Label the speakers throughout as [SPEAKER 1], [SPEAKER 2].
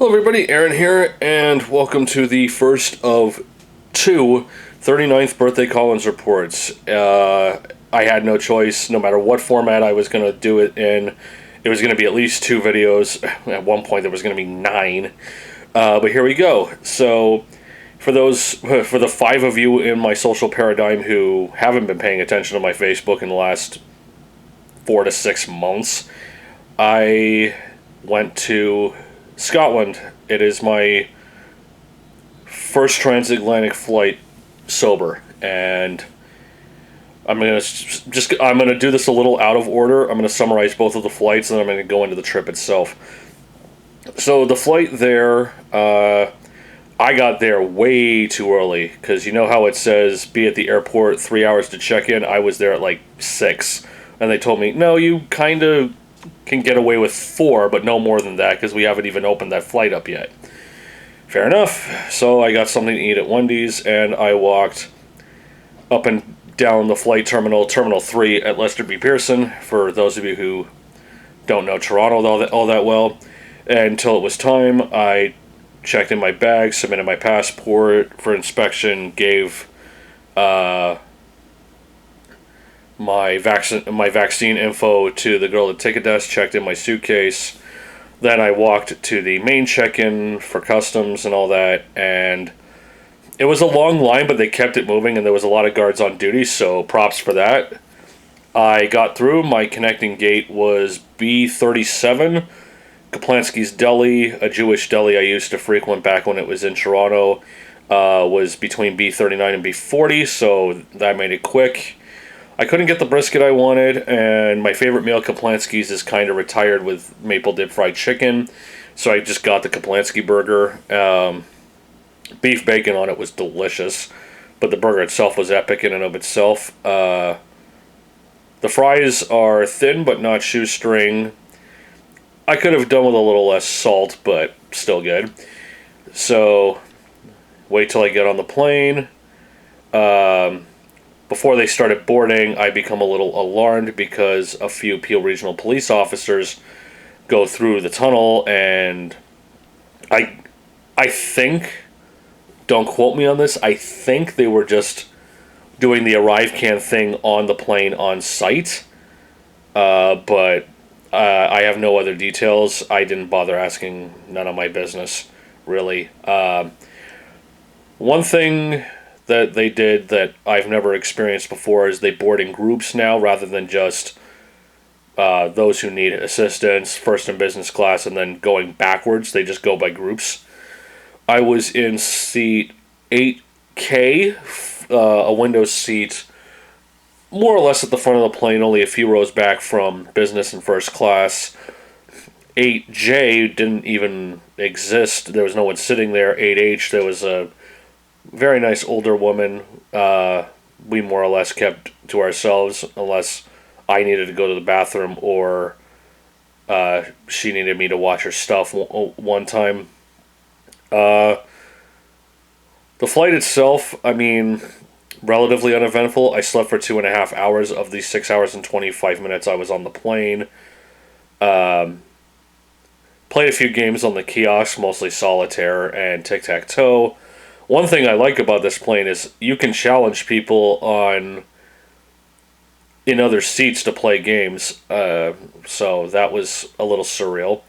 [SPEAKER 1] Hello everybody, Aaron here, and welcome to the first of two 39th birthday Collins reports. I had no choice, no matter what format I was going to do it in. It was going to be at least two videos. At one point there was going to be 9. But here we go. So, for the 5 of you in my social paradigm who haven't been paying attention to my Facebook in the last 4 to 6 months, I went to Scotland. It is my first transatlantic flight sober, and I'm gonna do this a little out of order. I'm gonna summarize both of the flights, and then I'm gonna go into the trip itself. So the flight there, I got there way too early because you know how it says be at the airport 3 hours to check in. I was there at like 6, and they told me no, you kind of can get away with 4, but no more than that because we haven't even opened that flight up yet. Fair enough. So I got something to eat at Wendy's, and I walked up and down the flight terminal, Terminal 3 at Lester B. Pearson, for those of you who don't know Toronto all that well. And until it was time, I checked in my bag, submitted my passport for inspection, gave my vaccine info to the girl at the ticket desk, checked in my suitcase. Then I walked to the main check-in for customs and all that, and it was a long line, but they kept it moving, and there was a lot of guards on duty, so props for that. I got through. My connecting gate was B37, Kaplansky's Deli, a Jewish deli I used to frequent back when it was in Toronto, was between B39 and B40, so that made it quick. I couldn't get the brisket I wanted, and my favorite meal, Kaplansky's, is kind of retired with maple dip fried chicken, so I just got the Kaplansky burger. Beef bacon on it was delicious, but the burger itself was epic in and of itself. The fries are thin but not shoestring. I could have done with a little less salt, but still good. So, wait till I get on the plane. Before they started boarding, I become a little alarmed because a few Peel Regional Police officers go through the tunnel, and I think, don't quote me on this, I think they were just doing the ArriveCan thing on the plane on site, but I have no other details. I didn't bother asking, none of my business, really. One thing that they did that I've never experienced before is they board in groups now rather than just those who need assistance, first in business class, and then going backwards. They just go by groups. I was in seat 8K, a window seat, more or less at the front of the plane, only a few rows back from business and first class. 8J didn't even exist. There was no one sitting there. 8H, there was a very nice older woman. We more or less kept to ourselves unless I needed to go to the bathroom or she needed me to watch her stuff one time. The flight itself, I mean, relatively uneventful. I slept for 2.5 hours of the 6 hours and 25 minutes I was on the plane. Played a few games on the kiosk, mostly solitaire and tic-tac-toe. One thing I like about this plane is you can challenge people in other seats to play games. So that was a little surreal.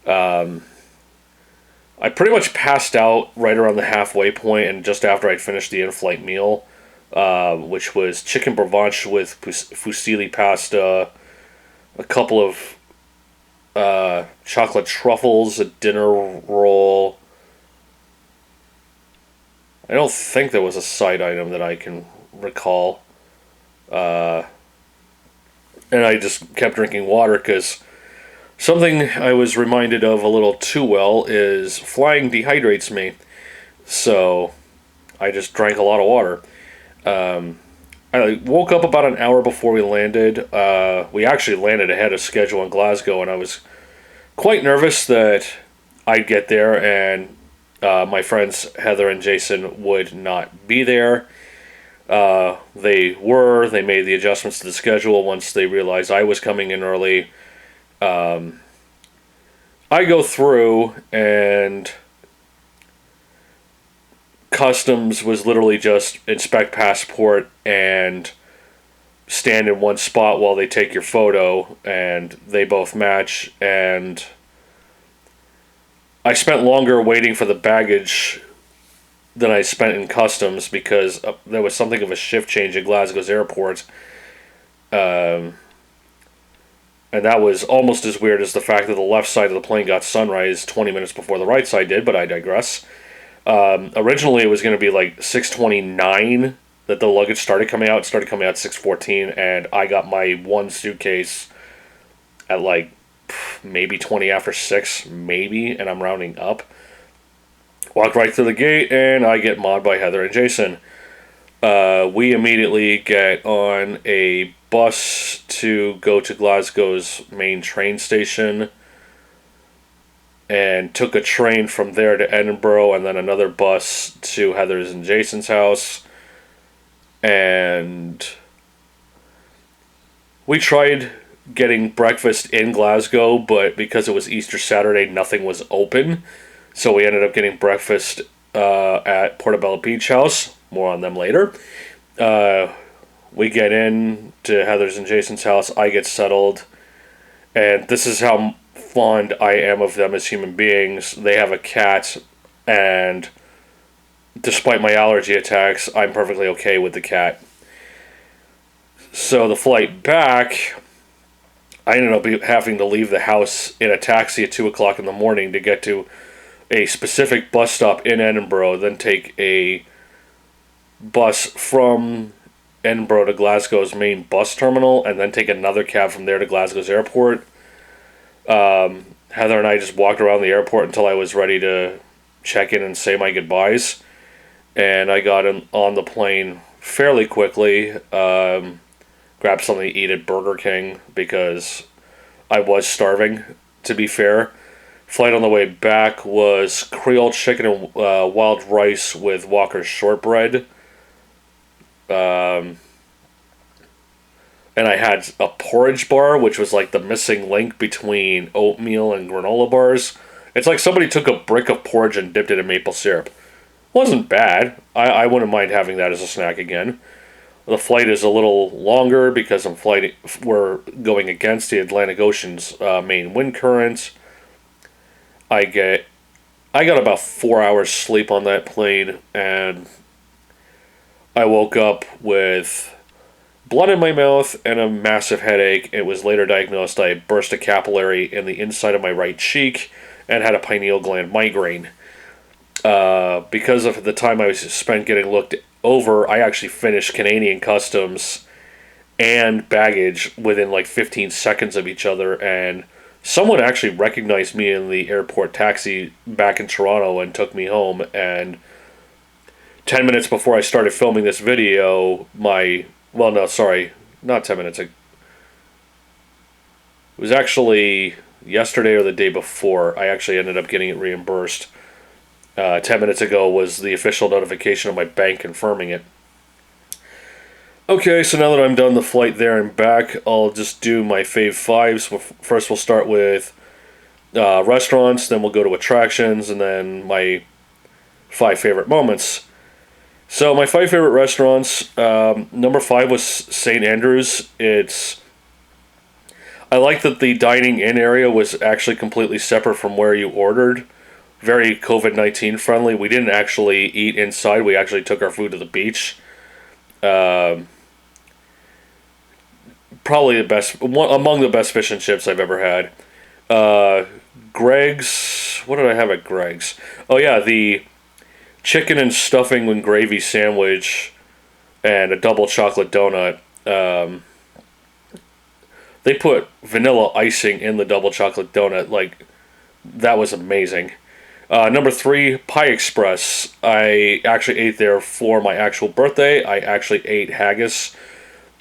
[SPEAKER 1] I pretty much passed out right around the halfway point, and just after I'd finished the in-flight meal, which was chicken Provence with fusilli pasta, a couple of chocolate truffles, a dinner roll. I don't think there was a side item that I can recall. And I just kept drinking water because something I was reminded of a little too well is flying dehydrates me. So I just drank a lot of water. I woke up about an hour before we landed. We actually landed ahead of schedule in Glasgow, and I was quite nervous that I'd get there and my friends Heather and Jason would not be there. They made the adjustments to the schedule once they realized I was coming in early. I go through, and customs was literally just inspect passport and stand in one spot while they take your photo, and they both match. And I spent longer waiting for the baggage than I spent in customs because there was something of a shift change at Glasgow's airport. Um, and that was almost as weird as the fact that the left side of the plane got sunrise 20 minutes before the right side did, but I digress. Originally, it was going to be like 6:29 that the luggage started coming out. It started coming out 6:14, and I got my one suitcase at like maybe 20 after 6, maybe, and I'm rounding up. Walk right through the gate, and I get mauled by Heather and Jason. We immediately get on a bus to go to Glasgow's main train station, and took a train from there to Edinburgh, and then another bus to Heather's and Jason's house. And we tried getting breakfast in Glasgow, but because it was Easter Saturday, nothing was open. So we ended up getting breakfast at Portobello Beach House. More on them later. We get in to Heather's and Jason's house. I get settled. And this is how fond I am of them as human beings. They have a cat, and despite my allergy attacks, I'm perfectly okay with the cat. So the flight back, I ended up having to leave the house in a taxi at 2 o'clock in the morning to get to a specific bus stop in Edinburgh, then take a bus from Edinburgh to Glasgow's main bus terminal, and then take another cab from there to Glasgow's airport. Heather and I just walked around the airport until I was ready to check in and say my goodbyes. And I got on the plane fairly quickly. Grabbed something to eat at Burger King because I was starving, to be fair. Flight on the way back was Creole chicken and wild rice with Walker's shortbread. And I had a porridge bar, which was like the missing link between oatmeal and granola bars. It's like somebody took a brick of porridge and dipped it in maple syrup. Wasn't bad. I wouldn't mind having that as a snack again. The flight is a little longer because we're going against the Atlantic Ocean's main wind current. I got about 4 hours sleep on that plane, and I woke up with blood in my mouth and a massive headache. It was later diagnosed I had burst a capillary in the inside of my right cheek and had a pineal gland migraine. Because of the time I was spent getting looked over, I actually finished Canadian customs and baggage within like 15 seconds of each other, and someone actually recognized me in the airport taxi back in Toronto and took me home. And 10 minutes before I started filming this video, not 10 minutes. It was actually yesterday or the day before. I actually ended up getting it reimbursed. 10 minutes ago was the official notification of my bank confirming it. Okay, so now that I'm done the flight there and back, I'll just do my fave fives. First, we'll start with restaurants, then we'll go to attractions, and then my 5 favorite moments. So my 5 favorite restaurants, number 5 was St. Andrews. I like that the dining in area was actually completely separate from where you ordered. Very COVID-19 friendly. We didn't actually eat inside. We actually took our food to the beach. Probably among the best fish and chips I've ever had. Greg's. What did I have at Greg's? Oh yeah, the chicken and stuffing and gravy sandwich and a double chocolate donut. They put vanilla icing in the double chocolate donut. Like, that was amazing. Number 3, Pie Express. I actually ate there for my actual birthday. I actually ate haggis.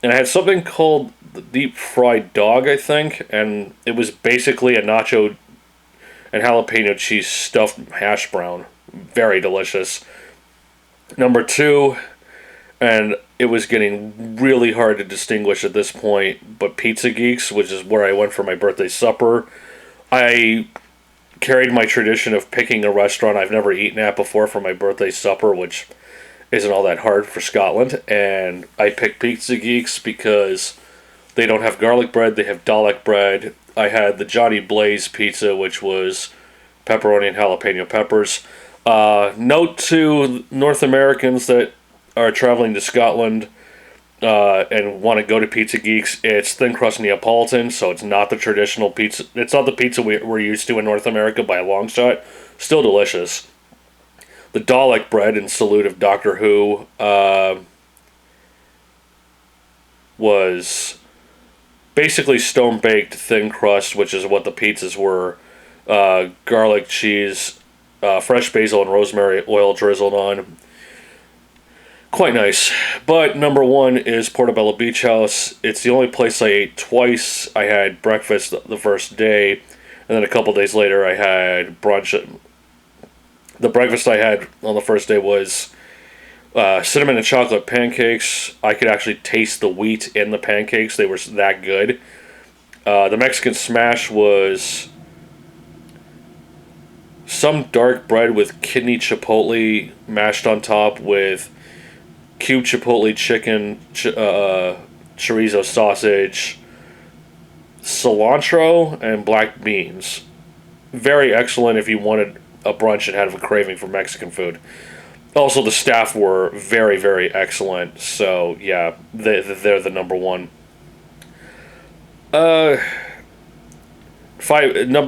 [SPEAKER 1] And I had something called the deep fried dog, I think. And it was basically a nacho and jalapeno cheese stuffed hash brown. Very delicious. Number 2, and it was getting really hard to distinguish at this point, but Pizza Geeks, which is where I went for my birthday supper. I carried my tradition of picking a restaurant I've never eaten at before for my birthday supper, which isn't all that hard for Scotland. And I picked Pizza Geeks because they don't have garlic bread, they have Dalek bread. I had the Johnny Blaze pizza, which was pepperoni and jalapeno peppers. Note to North Americans that are traveling to Scotland and want to go to Pizza Geeks, it's thin crust Neapolitan, so it's not the traditional pizza. It's not the pizza we're used to in North America by a long shot. Still delicious. The Dalek bread, in salute of Doctor Who, was basically stone-baked thin crust, which is what the pizzas were. Garlic, cheese, fresh basil and rosemary oil drizzled on. Quite nice. But number one is Portobello Beach House. It's the only place I ate twice. I had breakfast the first day, and then a couple days later I had brunch. The breakfast I had on the first day was cinnamon and chocolate pancakes. I could actually taste the wheat in the pancakes. They were that good. The Mexican smash was some dark bread with kidney chipotle mashed on top with cubed chipotle chicken, chorizo sausage, cilantro, and black beans. Very excellent if you wanted a brunch and had a craving for Mexican food. Also, the staff were very, very excellent. So, yeah, they're the number one. Number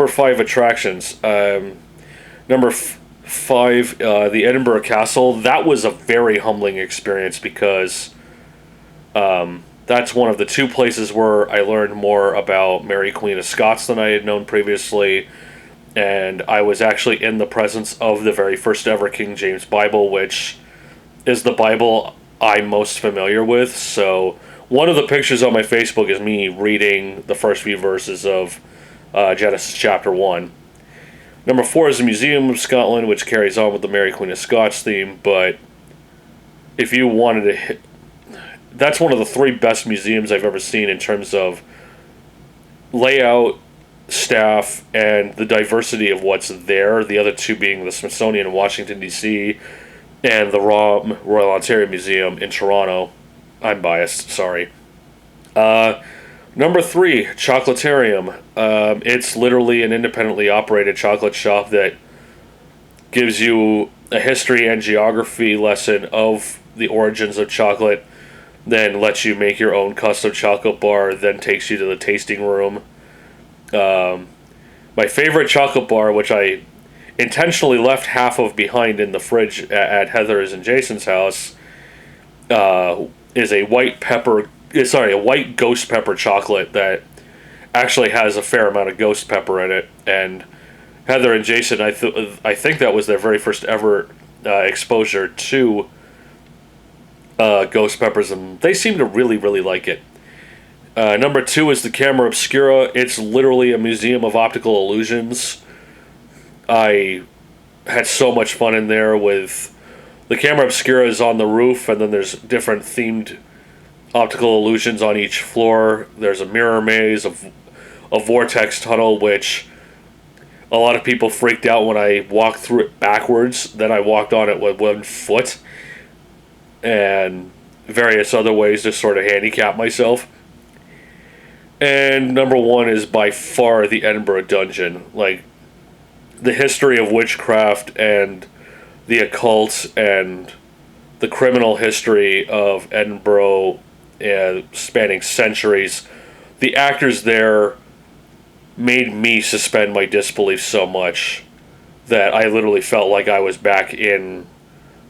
[SPEAKER 1] five attractions. Number five, the Edinburgh Castle. That was a very humbling experience because that's one of the two places where I learned more about Mary Queen of Scots than I had known previously. And I was actually in the presence of the very first ever King James Bible, which is the Bible I'm most familiar with. So one of the pictures on my Facebook is me reading the first few verses of Genesis chapter 1. Number 4 is the Museum of Scotland, which carries on with the Mary Queen of Scots theme, but if you wanted to hit, that's one of the 3 best museums I've ever seen in terms of layout, staff, and the diversity of what's there. The other 2 being the Smithsonian in Washington, D.C., and the Royal Ontario Museum in Toronto. I'm biased, sorry. Number 3, Chocolatarium. It's literally an independently operated chocolate shop that gives you a history and geography lesson of the origins of chocolate, then lets you make your own custom chocolate bar, then takes you to the tasting room. My favorite chocolate bar, which I intentionally left half of behind in the fridge at Heather's and Jason's house, is a white ghost pepper chocolate that actually has a fair amount of ghost pepper in it. And Heather and Jason, I think that was their very first ever exposure to ghost peppers, and they seem to really, really like it. Number 2 is the Camera Obscura. It's literally a museum of optical illusions. I had so much fun in there with the Camera Obscura is on the roof, and then there's different themed optical illusions on each floor. There's a mirror maze, a vortex tunnel, which a lot of people freaked out when I walked through it backwards. Then I walked on it with 1 foot, and various other ways to sort of handicap myself. And number 1 is by far the Edinburgh Dungeon. Like, the history of witchcraft and the occult and the criminal history of Edinburgh, spanning centuries. The actors there made me suspend my disbelief so much that I literally felt like I was back in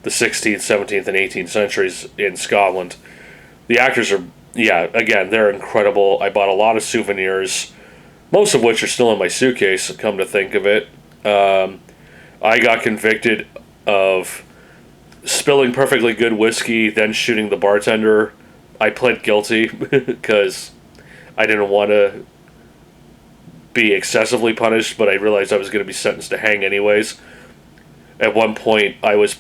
[SPEAKER 1] the 16th, 17th, and 18th centuries in Scotland. The actors are, again, they're incredible. I bought a lot of souvenirs, most of which are still in my suitcase, come to think of it. I got convicted of spilling perfectly good whiskey, then shooting the bartender. I pled guilty because I didn't want to be excessively punished, but I realized I was going to be sentenced to hang anyways. At one point, I was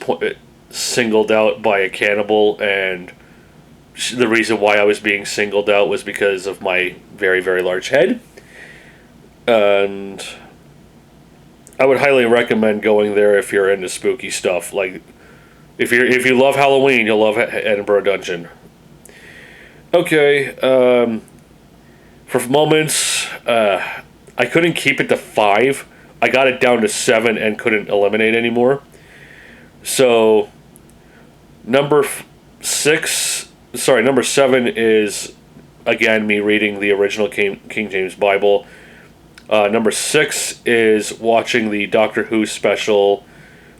[SPEAKER 1] singled out by a cannibal, and the reason why I was being singled out was because of my very, very large head. And I would highly recommend going there if you're into spooky stuff. Like, if you love Halloween, you'll love Edinburgh Dungeon. Okay, for moments, I couldn't keep it to 5. I got it down to 7 and couldn't eliminate anymore. So, number 7 is, again, me reading the original King James Bible. Number 6 is watching the Doctor Who special,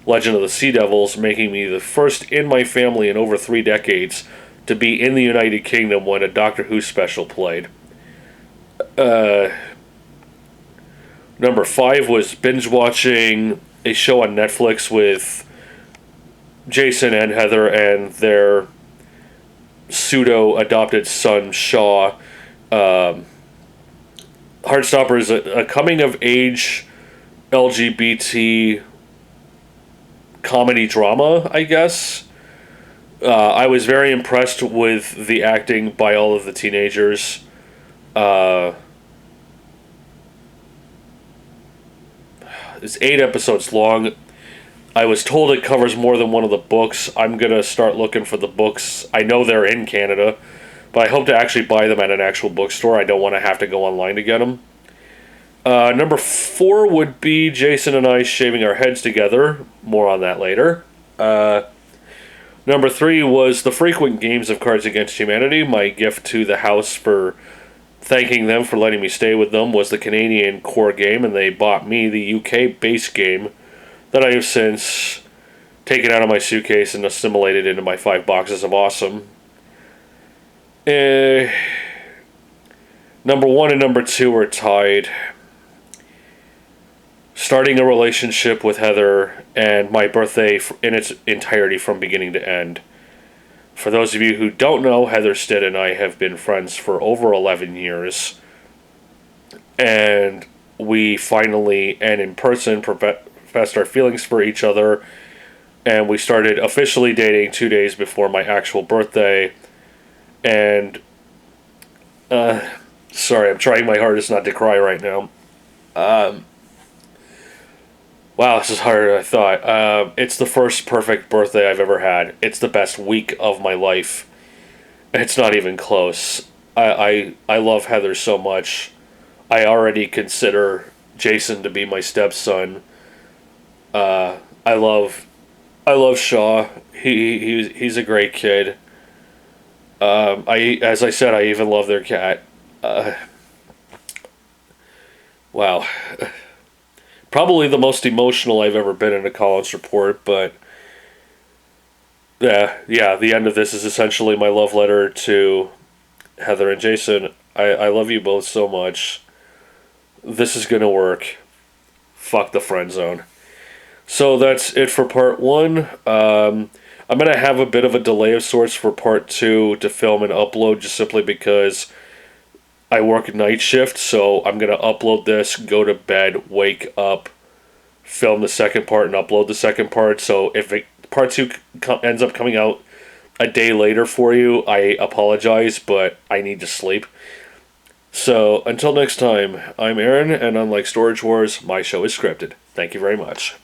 [SPEAKER 1] Legend of the Sea Devils, making me the first in my family in over 3 decades to be in the United Kingdom when a Doctor Who special played. Number 5 was binge watching a show on Netflix with Jason and Heather and their pseudo adopted son Shaw. Heartstopper is a coming of age LGBT comedy drama, I guess. I was very impressed with the acting by all of the teenagers. It's 8 episodes long. I was told it covers more than one of the books. I'm going to start looking for the books. I know they're in Canada, but I hope to actually buy them at an actual bookstore. I don't want to have to go online to get them. Number 4 would be Jason and I shaving our heads together. More on that later. Number 3 was the frequent games of Cards Against Humanity. My gift to the house for thanking them for letting me stay with them was the Canadian core game, and they bought me the UK base game that I have since taken out of my suitcase and assimilated into my 5 boxes of awesome. Number 1 and number 2 are tied. Starting a relationship with Heather and my birthday in its entirety from beginning to end. For those of you who don't know, Heather Stitt and I have been friends for over 11 years. And we finally, and in person, professed our feelings for each other. And we started officially dating 2 days before my actual birthday. And, sorry, I'm trying my hardest not to cry right now. Wow, this is harder than I thought. It's the first perfect birthday I've ever had. It's the best week of my life. It's not even close. I love Heather so much. I already consider Jason to be my stepson. I love Shaw. He's a great kid. As I said, I even love their cat. Wow. Probably the most emotional I've ever been in a college report, but yeah, the end of this is essentially my love letter to Heather and Jason. I love you both so much. This is gonna work. Fuck the friend zone. So that's it for part 1. I'm gonna have a bit of a delay of sorts for part 2 to film and upload, just simply because I work night shift, so I'm going to upload this, go to bed, wake up, film the second part, and upload the second part. So if part 2 ends up coming out a day later for you, I apologize, but I need to sleep. So until next time, I'm Aaron, and unlike Storage Wars, my show is scripted. Thank you very much.